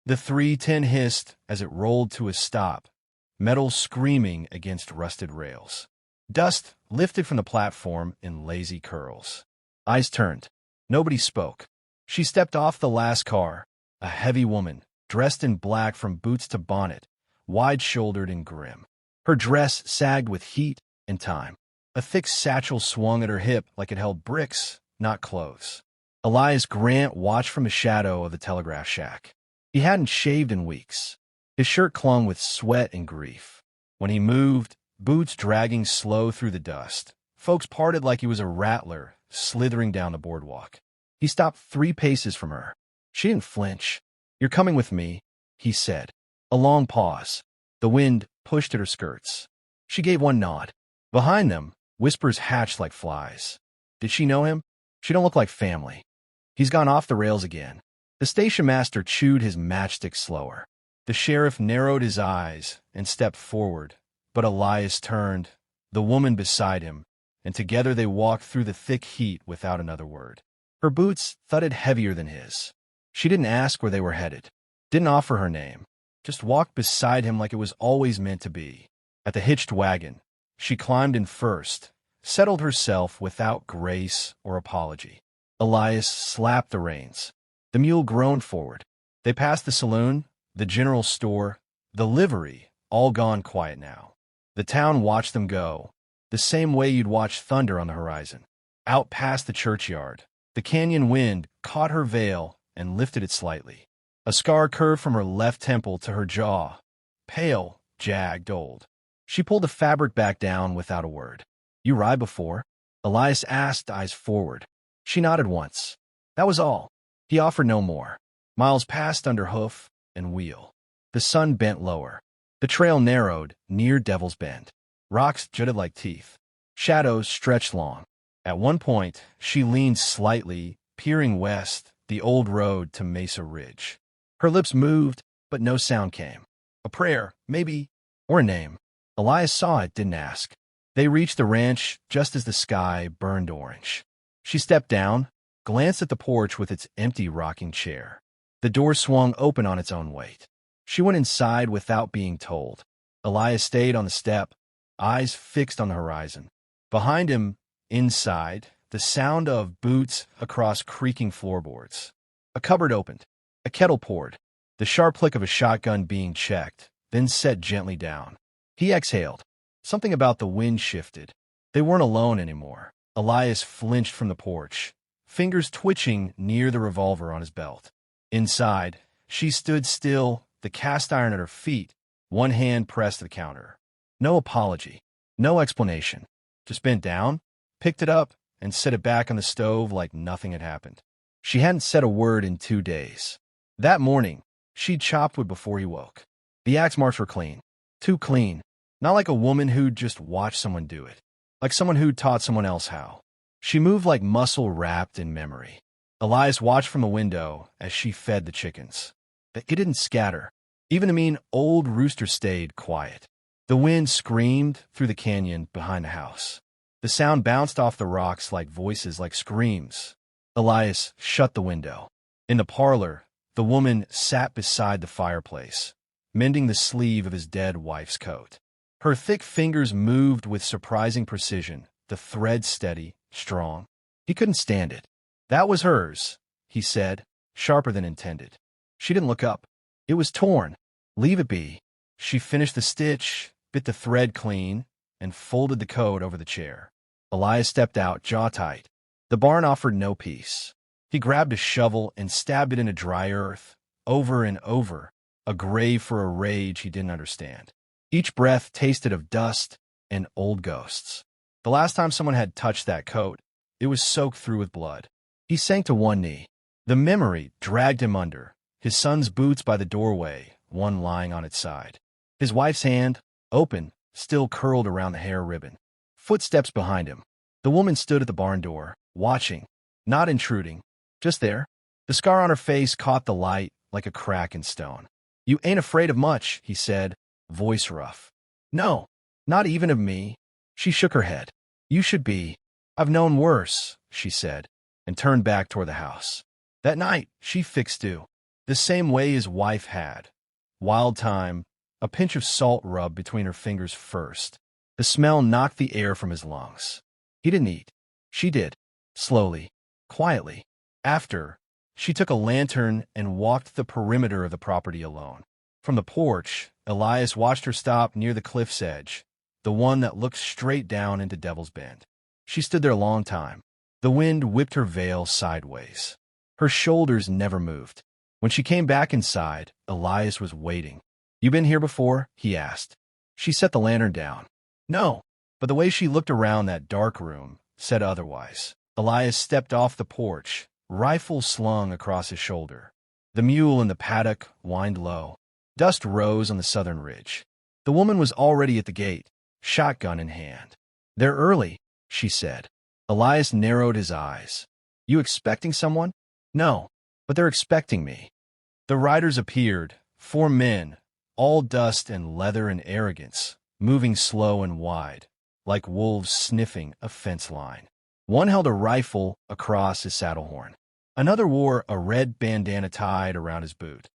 The 310 hissed as it rolled to a stop, metal screaming against rusted rails. Dust lifted from the platform in lazy curls. Eyes turned. Nobody spoke. She stepped off the last car, a heavy woman, dressed in black from boots to bonnet, wide-shouldered and grim. Her dress sagged with heat and time. A thick satchel swung at her hip like it held bricks, not clothes. Elias Grant watched from the shadow of the telegraph shack. He hadn't shaved in weeks. His shirt clung with sweat and grief. When he moved, boots dragging slow through the dust, folks parted like he was a rattler slithering down the boardwalk. He stopped 3 paces from her. She didn't flinch. "You're coming with me," he said. A long pause. The wind pushed at her skirts. She gave one nod. Behind them, whispers hatched like flies. Did she know him? She don't look like family. He's gone off the rails again. The station master chewed his matchstick slower. The sheriff narrowed his eyes and stepped forward, but Elias turned, the woman beside him, and together they walked through the thick heat without another word. Her boots thudded heavier than his. She didn't ask where they were headed, didn't offer her name, just walked beside him like it was always meant to be. At the hitched wagon, she climbed in first, settled herself without grace or apology. Elias slapped the reins. The mule groaned forward. They passed the saloon, the general store, the livery, all gone quiet now. The town watched them go, the same way you'd watch thunder on the horizon. Out past the churchyard, the canyon wind caught her veil and lifted it slightly. A scar curved from her left temple to her jaw, pale, jagged, old. She pulled the fabric back down without a word. "You ride before?" Elias asked, eyes forward. She nodded once. That was all. He offered no more. Miles passed under hoof and wheel. The sun bent lower. The trail narrowed near Devil's Bend. Rocks jutted like teeth. Shadows stretched long. At one point, she leaned slightly, peering west, the old road to Mesa Ridge. Her lips moved, but no sound came. A prayer, maybe, or a name. Elias saw it, didn't ask. They reached the ranch just as the sky burned orange. She stepped down, glanced at the porch with its empty rocking chair. The door swung open on its own weight. She went inside without being told. Elias stayed on the step, eyes fixed on the horizon. Behind him, inside, the sound of boots across creaking floorboards. A cupboard opened. A kettle poured. The sharp click of a shotgun being checked, then set gently down. He exhaled. Something about the wind shifted. They weren't alone anymore. Elias flinched from the porch, fingers twitching near the revolver on his belt. Inside, she stood still, the cast iron at her feet, one hand pressed to the counter. No apology, no explanation. Just bent down, picked it up, and set it back on the stove like nothing had happened. She hadn't said a word in 2 days. That morning, she'd chopped wood before he woke. The axe marks were clean. Too clean. Not like a woman who'd just watched someone do it. Like someone who'd taught someone else how. She moved like muscle wrapped in memory. Elias watched from the window as she fed the chickens. It didn't scatter. Even the mean old rooster stayed quiet. The wind screamed through the canyon behind the house. The sound bounced off the rocks like voices, like screams. Elias shut the window. In the parlor, the woman sat beside the fireplace, mending the sleeve of his dead wife's coat. Her thick fingers moved with surprising precision, the thread steady, strong. He couldn't stand it. That was hers, he said, sharper than intended. She didn't look up. It was torn. Leave it be. She finished the stitch, bit the thread clean, and folded the coat over the chair. Elias stepped out, jaw tight. The barn offered no peace. He grabbed a shovel and stabbed it into dry earth, over and over, a grave for a rage he didn't understand. Each breath tasted of dust and old ghosts. The last time someone had touched that coat, it was soaked through with blood. He sank to one knee. The memory dragged him under, his son's boots by the doorway, one lying on its side. His wife's hand, open, still curled around the hair ribbon. Footsteps behind him. The woman stood at the barn door, watching, not intruding, just there. The scar on her face caught the light like a crack in stone. "You ain't afraid of much," he said, voice rough. "No, not even of me." She shook her head. "You should be. I've known worse," she said, and turned back toward the house. That night, she fixed stew. the same way his wife had. Wild thyme, a pinch of salt rubbed between her fingers first. The smell knocked the air from his lungs. He didn't eat. She did. Slowly, quietly. After, she took a lantern and walked the perimeter of the property alone. From the porch, Elias watched her stop near the cliff's edge, the one that looked straight down into Devil's Bend. She stood there a long time. The wind whipped her veil sideways. Her shoulders never moved. When she came back inside, Elias was waiting. "You been here before?" he asked. She set the lantern down. "No," but the way she looked around that dark room said otherwise. Elias stepped off the porch, rifle slung across his shoulder. The mule in the paddock whined low. Dust rose on the southern ridge. The woman was already at the gate, shotgun in hand. "They're early," she said. Elias narrowed his eyes. "You expecting someone?" "No, but they're expecting me." The riders appeared, 4 men, all dust and leather and arrogance, moving slow and wide, like wolves sniffing a fence line. One held a rifle across his saddle horn. Another wore a red bandana tied around his boot,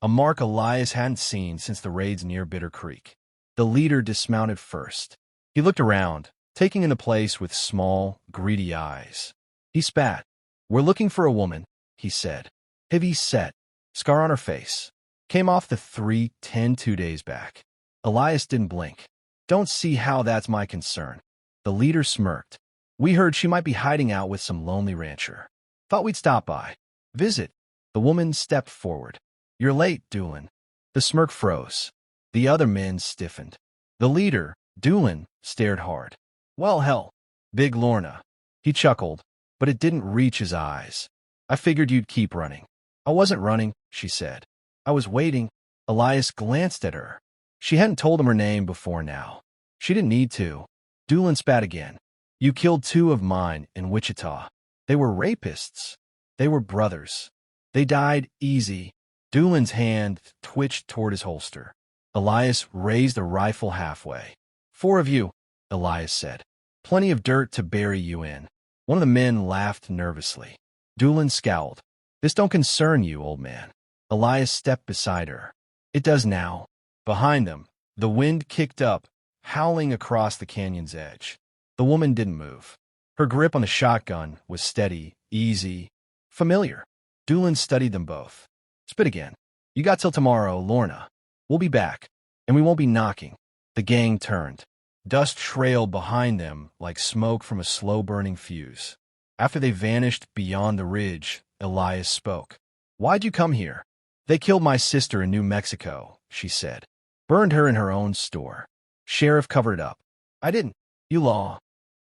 a mark Elias hadn't seen since the raids near Bitter Creek. The leader dismounted first. He looked around, taking in the place with small, greedy eyes. He spat. "We're looking for a woman," he said. "Heavyset, scar on her face. Came off the 310 2 days back." Elias didn't blink. "Don't see how that's my concern." The leader smirked. "We heard she might be hiding out with some lonely rancher. Thought we'd stop by. Visit." The woman stepped forward. "You're late, Doolin." The smirk froze. The other men stiffened. The leader, Doolin, stared hard. "Well, hell, Big Lorna." He chuckled, but it didn't reach his eyes. "I figured you'd keep running." "I wasn't running," she said. "I was waiting." Elias glanced at her. She hadn't told him her name before now. She didn't need to. Doolin spat again. "You killed 2 of mine in Wichita. They were rapists. They were brothers. They died easy." Doolin's hand twitched toward his holster. Elias raised the rifle halfway. "4 of you," Elias said. "Plenty of dirt to bury you in." One of the men laughed nervously. Doolin scowled. "This don't concern you, old man." Elias stepped beside her. "It does now." Behind them, the wind kicked up, howling across the canyon's edge. The woman didn't move. Her grip on the shotgun was steady, easy, familiar. Doolin studied them both. "Spit again. You got till tomorrow, Lorna. We'll be back, and we won't be knocking." The gang turned. Dust trailed behind them like smoke from a slow-burning fuse. After they vanished beyond the ridge, Elias spoke. "Why'd you come here?" "They killed my sister in New Mexico," she said. "Burned her in her own store. Sheriff covered it up." "I didn't." "You law."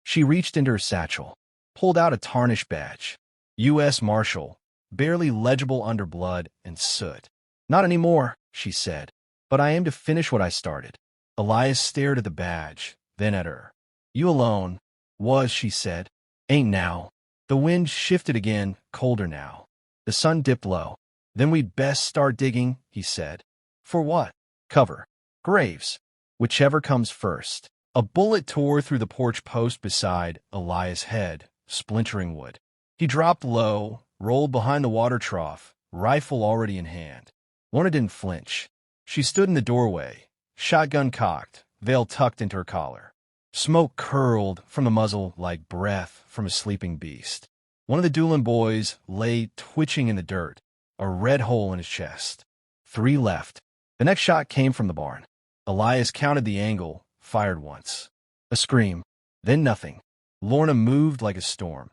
She reached into her satchel, pulled out a tarnished badge. U.S. Marshal, barely legible under blood and soot. "Not anymore," she said. "But I aim to finish what I started." Elias stared at the badge, then at her. "You alone?" "Was," she said. "Ain't now." The wind shifted again, colder now. The sun dipped low. "Then we'd best start digging," he said. "For what?" "Cover. Graves. Whichever comes first." A bullet tore through the porch post beside Elias' head, splintering wood. He dropped low, rolled behind the water trough, rifle already in hand. Lorna didn't flinch. She stood in the doorway, shotgun cocked, veil tucked into her collar. Smoke curled from the muzzle like breath from a sleeping beast. One of the Doolin boys lay twitching in the dirt, a red hole in his chest. 3 left. The next shot came from the barn. Elias counted the angle, fired once. A scream, then nothing. Lorna moved like a storm.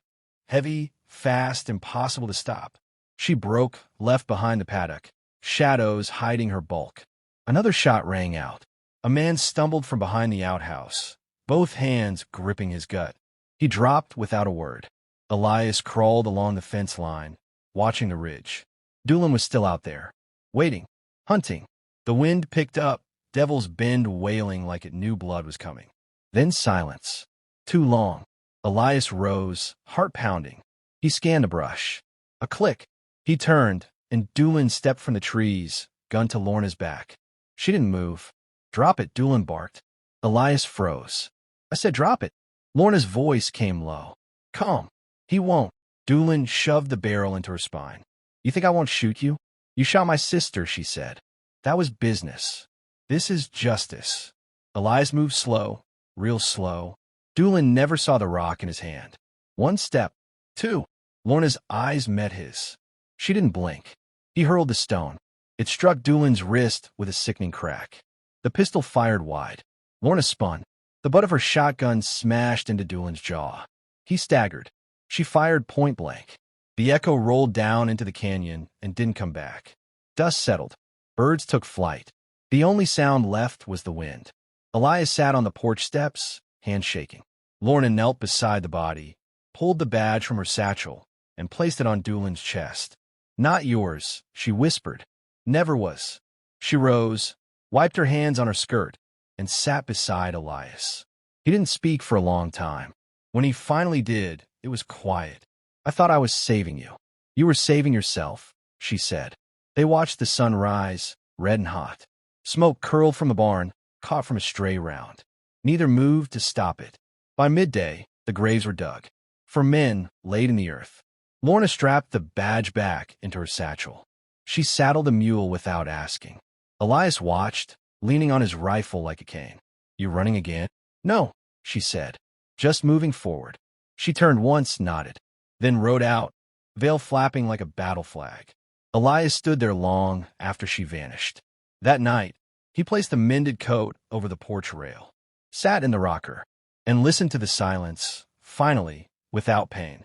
Heavy, fast, impossible to stop. She broke, left behind the paddock, shadows hiding her bulk. Another shot rang out. A man stumbled from behind the outhouse, both hands gripping his gut. He dropped without a word. Elias crawled along the fence line, watching the ridge. Doolin was still out there, waiting, hunting. The wind picked up, Devil's Bend wailing like it knew blood was coming. Then silence. Too long. Elias rose, heart pounding. He scanned the brush. A click. He turned, and Doolin stepped from the trees, gun to Lorna's back. She didn't move. "Drop it," Doolin barked. Elias froze. "I said drop it." Lorna's voice came low. "Calm. He won't." Doolin shoved the barrel into her spine. "You think I won't shoot you?" You shot my sister, she said. That was business. This is justice. Elias moved slow, real slow. Doolin never saw the rock in his hand. One step. Two. Lorna's eyes met his. She didn't blink. He hurled the stone. It struck Doolin's wrist with a sickening crack. The pistol fired wide. Lorna spun. The butt of her shotgun smashed into Doolin's jaw. He staggered. She fired point blank. The echo rolled down into the canyon and didn't come back. Dust settled. Birds took flight. The only sound left was the wind. Elias sat on the porch steps, hands shaking. Lorna knelt beside the body, pulled the badge from her satchel, and placed it on Doolin's chest. Not yours, she whispered. Never was. She rose, wiped her hands on her skirt, and sat beside Elias. He didn't speak for a long time. When he finally did, it was quiet. I thought I was saving you. You were saving yourself, she said. They watched the sun rise, red and hot. Smoke curled from the barn, caught from a stray round. Neither moved to stop it. By midday, the graves were dug. For men laid in the earth. Lorna strapped the badge back into her satchel. She saddled the mule without asking. Elias watched, leaning on his rifle like a cane. You running again? No, she said. Just moving forward. She turned once, nodded, then rode out, veil flapping like a battle flag. Elias stood there long after she vanished. That night, he placed a mended coat over the porch rail, sat in the rocker, and listened to the silence, finally, without pain.